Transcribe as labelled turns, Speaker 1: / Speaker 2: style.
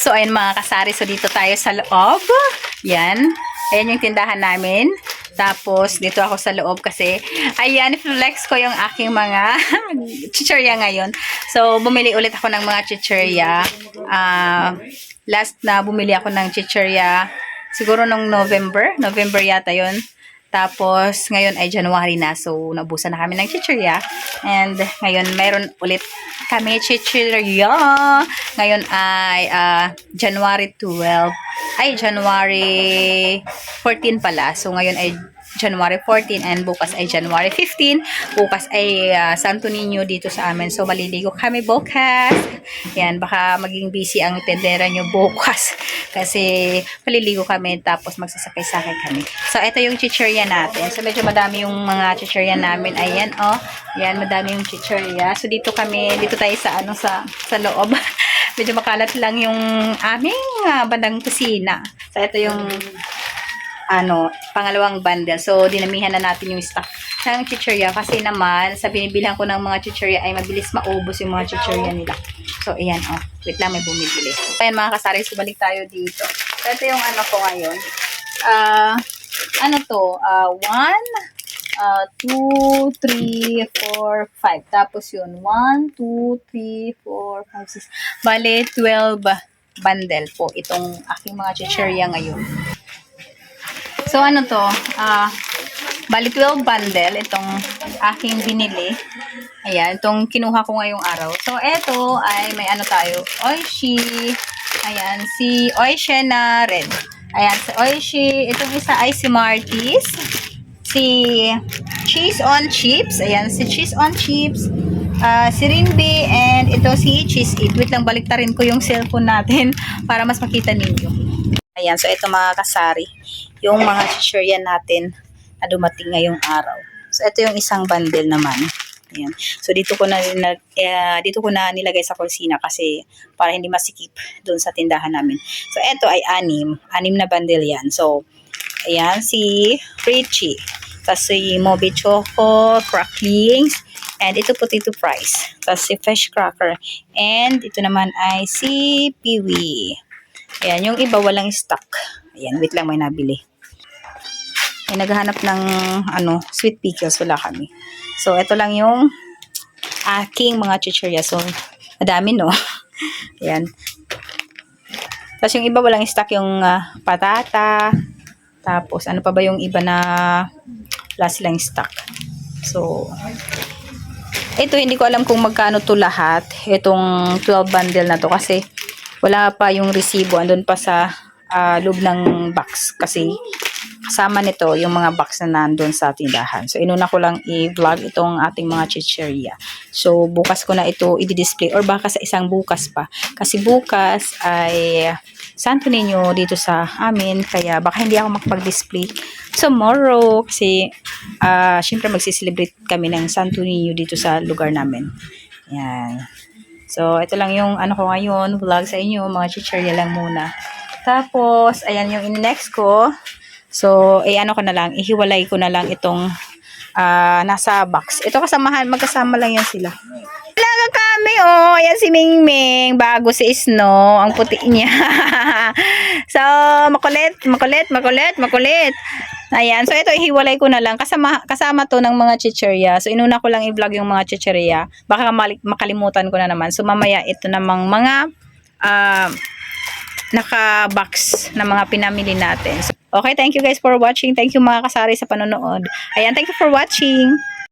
Speaker 1: So, ayan mga kasari. So, dito tayo sa loob. Yan. Ayan yung tindahan namin. Tapos, dito ako sa loob kasi, ayan, flex ko yung aking mga chichirya ngayon. So, bumili ulit ako ng mga chichirya. Last na bumili ako ng chichirya, siguro nung November yata yon. Tapos, ngayon ay January na. So, nabusan na kami ng chichirya. And, ngayon, mayroon ulit kami chichirya. Ngayon ay January 12. Ay, January 14 pala. So, ngayon ay January 14 and bukas ay January 15. Bukas ay Santo Niño dito sa amin. So, maliligo kami bukas. Yan, baka maging busy ang tendera nyo bukas. Kasi, maliligo kami tapos magsasakay-sakay kami. So, ito yung chichirya natin. So, medyo madami yung mga chichirya namin. Ayan, oh. Yan, madami yung chichirya. So, dito tayo sa loob. Medyo makalat lang yung aming bandang kusina. So, ito yung pangalawang bundle. So, dinamihan na natin yung stock ng chichirya kasi naman, sa binibilhan ko ng mga chichirya ay mabilis maubos yung mga chichirya nila. So, ayan, oh. Wait lang, may bumibili. So, ayan mga kasari, so balik tayo dito. So, ito yung ko ngayon. 1, 2, 3, 4, 5. Tapos yun, 1, 2, 3, 4, 5, 6. Bale, 12 bundle po itong aking mga chichirya ngayon. So, bali 12 bundle itong aking binili. Ayan, itong kinuha ko ngayong araw. So, eto ay may tayo. Oishi. Ayan, si Oishi na red. Ayan, si Oishi. Itong isa ay si Martis. Si Cheese on Chips. Ayan, si Cheese on Chips. Si Rinby. And ito si Cheese It. Wait lang, baliktarin ko yung cellphone natin para mas makita ninyo. Ayan, so ito mga kasari, yung mga chichirya natin na dumating ngayong araw. So ito yung isang bundle naman. Ayan. So dito ko na nilagay sa kusina kasi para hindi masikip doon sa tindahan namin. So ito ay 6 na bundle yan. So ayan, si Richie, tapos si Moby Choco, Cracklings, and ito potato fries, tapos si Fish Cracker, and ito naman ay si Peewee. Ayan, yung iba walang stock. Ayan, wait lang, may nabili. Ay, naghahanap ng sweet pickles, wala kami. So, ito lang yung aking mga chichirya. So, madami, no? Ayan. Tapos yung iba walang stock, yung patata. Tapos, ano pa ba yung iba na wala silang stock. So, ito, hindi ko alam kung magkano to lahat. Itong 12 bundle na to kasi wala pa yung resibo, andun pa sa loob ng box kasi kasama nito yung mga box na nandun sa tindahan. So, inuna ko lang i-vlog itong ating mga chichirya. So, bukas ko na ito i-display or baka sa isang bukas pa. Kasi bukas ay Santo Niño dito sa amin, kaya baka hindi ako makapag-display tomorrow kasi syempre magsiselebrate kami ng Santo Niño dito sa lugar namin. Yan. So, ito lang yung ko ngayon, vlog sa inyo, mga chichirya lang muna. Tapos, ayan yung next ko. So, ko na lang, ihiwalay ko na lang itong nasa box. Ito kasamahan, magkasama lang yan sila. Talaga kami, oh. Ayan si Mingming, bago si Snow, ang puti niya. So, makulit. Ayan, so ito ihiwalay ko na lang kasama to ng mga chichirya. So inuna ko lang i-vlog yung mga chichirya. Baka makalimutan ko na naman. So mamaya ito namang mga naka-box na mga pinamili natin. So, okay, thank you guys for watching. Thank you mga kasari sa panonood. Ayan, thank you for watching.